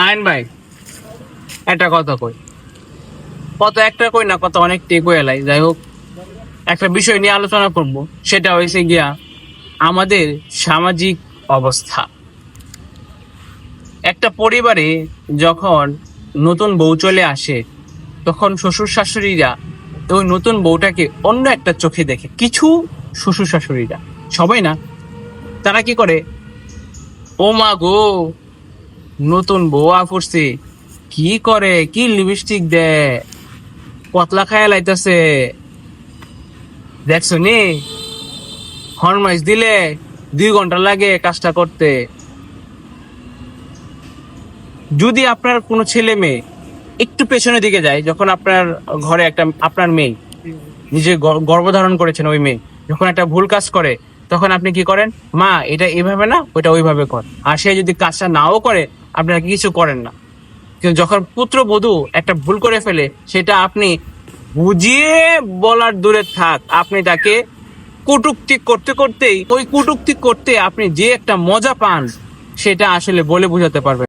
আইন ভাই, একটা কথা কই, কত একটা কই না, কত অনেক টেকো এলাই। যাই হোক, একটা বিষয় নিয়ে আলোচনা করব, সেটা হয়েছে গিয়া আমাদের সামাজিক অবস্থা। একটা পরিবারে যখন নতুন বউ চলে আসে, তখন শ্বশুর শাশুড়িরা ওই নতুন বউটাকে অন্য একটা চোখে দেখে। কিছু শ্বশুর শাশুড়িরা, সবাই না, তারা কি করে, ও মা গো, নতুন বউ পড়ছে, কি করে, কি লিপস্টিক দেয়, পতলা খায়া লাইতাছে, দেখছো নি, হরমাইশ দিলে 2 ঘন্টা লাগে কাজটা করতে। যদি আপনার কোনো ছেলে মেয়ে একটু পেছনের দিকে যায়, যখন আপনার ঘরে একটা আপনার মেয়ে নিজে গর্ভধারণ করেছেন, ওই মেয়ে যখন একটা ভুল কাজ করে, তখন আপনি কি করেন, মা এটা এইভাবে না, ওইটা ওইভাবে কর। আর সে যদি কাজটা নাও করে, আপনারা কিছু করেন না। কিন্তু যখন পুত্রবধূ একটা ভুল করে ফেলে, সেটা আপনি বুঝিয়ে বলার দূরে থাক, আপনি তাকে কটূক্তি করতে করতেই, ওই কটূক্তি করতে আপনি যে একটা মজা পান, সেটা আসলে বলে বোঝাতে পারবেন।